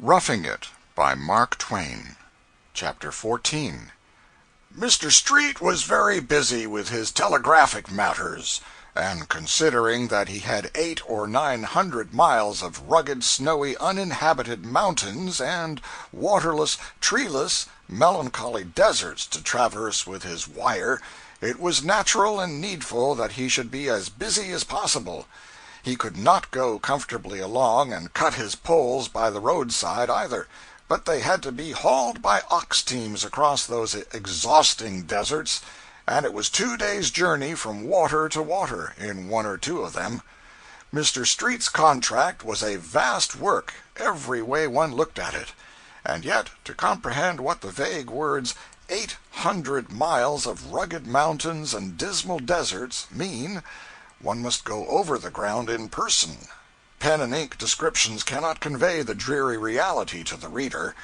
Roughing It by Mark Twain. Chapter 14. Mr. Street was very busy with his telegraphic matters, and considering that he had 800 or 900 miles of rugged, snowy, uninhabited mountains and waterless, treeless, melancholy deserts to traverse with his wire, it was natural and needful that he should be as busy as possible. He could not go comfortably along and cut his poles by the roadside either, but they had to be hauled by ox teams across those exhausting deserts, and it was 2 days' journey from water to water, in one or two of them. Mr. Street's contract was a vast work, every way one looked at it, and yet to comprehend what the vague words 800 miles of rugged mountains and dismal deserts mean, one must go over the ground in person. Pen and ink descriptions cannot convey the dreary reality to the reader.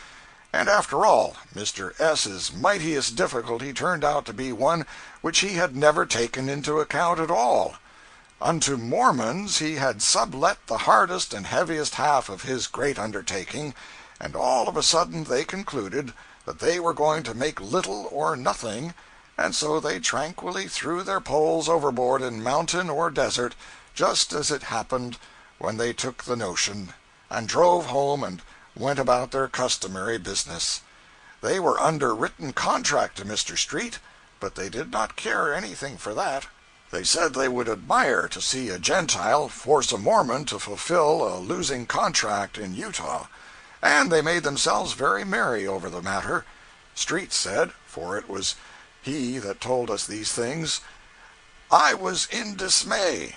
And after all, Mr. S.'s mightiest difficulty turned out to be one which he had never taken into account at all. Unto Mormons he had sublet the hardest and heaviest half of his great undertaking, and all of a sudden they concluded that they were going to make little or nothing, and so they tranquilly threw their poles overboard in mountain or desert, just as it happened when they took the notion, and drove home and went about their customary business. They were under written contract to Mr. Street, but they did not care anything for that. They said they would admire to see a Gentile force a Mormon to fulfill a losing contract in Utah, and they made themselves very merry over the matter. Street said, for it was he that told us these things, "I was in dismay.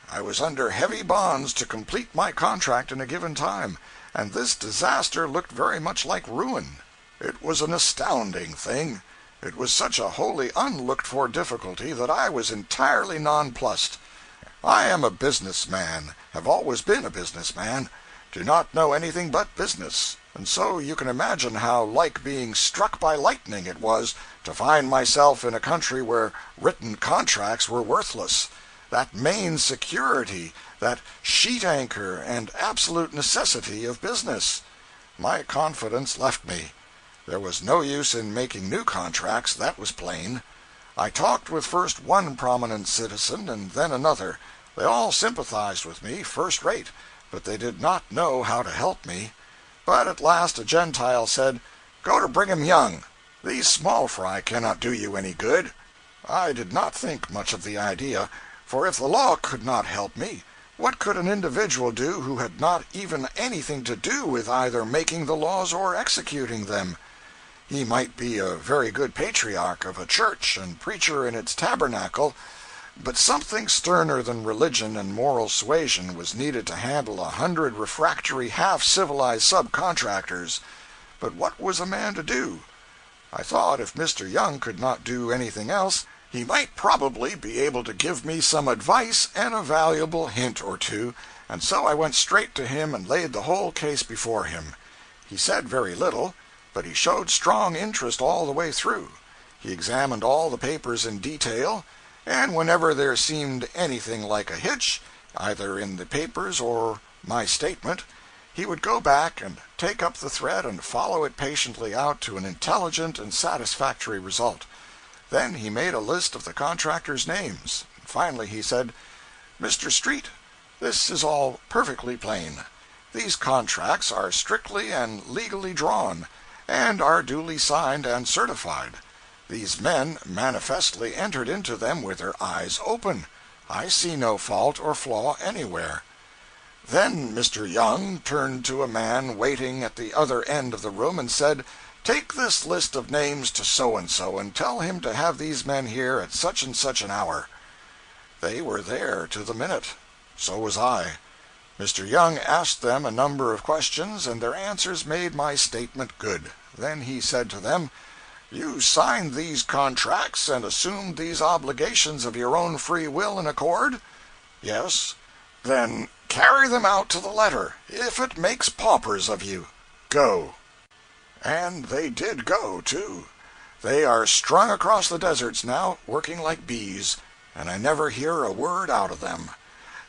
I was under heavy bonds to complete my contract in a given time, and this disaster looked very much like ruin. It was an astounding thing. It was such a wholly unlooked-for difficulty that I was entirely nonplussed. I am a business man, have always been a business man, do not know anything but business, and so you can imagine how like being struck by lightning it was to find myself in a country where written contracts were worthless, that main security, that sheet anchor and absolute necessity of business. My confidence left me. There was no use in making new contracts, that was plain. I talked with first one prominent citizen and then another. They all sympathized with me first rate, but they did not know how to help me. But at last a Gentile said, "Go to Brigham Young. These small fry cannot do you any good." I did not think much of the idea, for if the law could not help me, what could an individual do who had not even anything to do with either making the laws or executing them? He might be a very good patriarch of a church and preacher in its tabernacle, but something sterner than religion and moral suasion was needed to handle 100 refractory, half-civilized subcontractors. But what was a man to do? I thought if Mr. Young could not do anything else, he might probably be able to give me some advice and a valuable hint or two, and so I went straight to him and laid the whole case before him. He said very little, but he showed strong interest all the way through. He examined all the papers in detail, and whenever there seemed anything like a hitch, either in the papers or my statement, he would go back and take up the thread and follow it patiently out to an intelligent and satisfactory result. Then he made a list of the contractors' names. Finally he said, "Mr. Street, this is all perfectly plain. These contracts are strictly and legally drawn, and are duly signed and certified. These men manifestly entered into them with their eyes open. I see no fault or flaw anywhere." Then Mr. Young turned to a man waiting at the other end of the room and said, "Take this list of names to so-and-so, and tell him to have these men here at such and such an hour." They were there to the minute. So was I. Mr. Young asked them a number of questions, and their answers made my statement good. Then he said to them, "You signed these contracts and assumed these obligations of your own free will and accord?" "Yes." "Then carry them out to the letter, if it makes paupers of you. Go." And they did go, too. They are strung across the deserts now, working like bees, and I never hear a word out of them.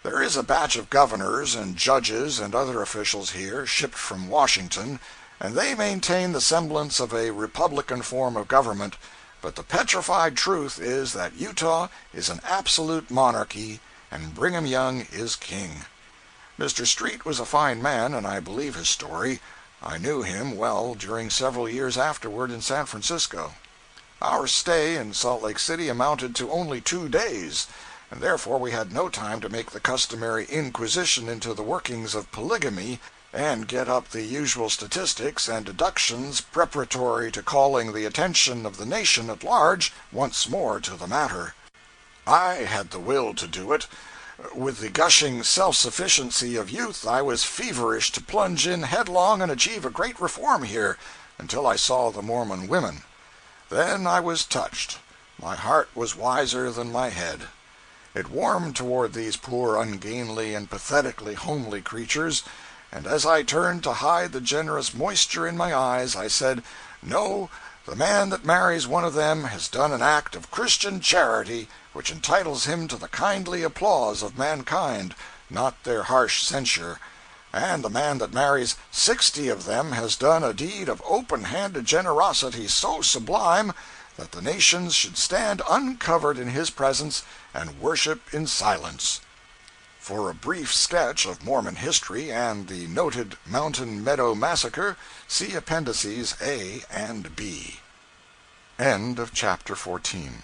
There is a batch of governors and judges and other officials here, shipped from Washington, and they maintain the semblance of a republican form of government, but the petrified truth is that Utah is an absolute monarchy and Brigham Young is king. Mr. Street was a fine man, and I believe his story. I knew him well during several years afterward in San Francisco. Our stay in Salt Lake City amounted to only 2 days, and therefore we had no time to make the customary inquisition into the workings of polygamy and get up the usual statistics and deductions preparatory to calling the attention of the nation at large once more to the matter. I had the will to do it. With the gushing self-sufficiency of youth, I was feverish to plunge in headlong and achieve a great reform here, until I saw the Mormon women. Then I was touched. My heart was wiser than my head. It warmed toward these poor, ungainly, and pathetically homely creatures, and as I turned to hide the generous moisture in my eyes, I said, "No, the man that marries one of them has done an act of Christian charity which entitles him to the kindly applause of mankind, not their harsh censure. And the man that marries 60 of them has done a deed of open-handed generosity so sublime that the nations should stand uncovered in his presence and worship in silence." For a brief sketch of Mormon history and the noted Mountain Meadow Massacre, see Appendices A and B. End of chapter 14.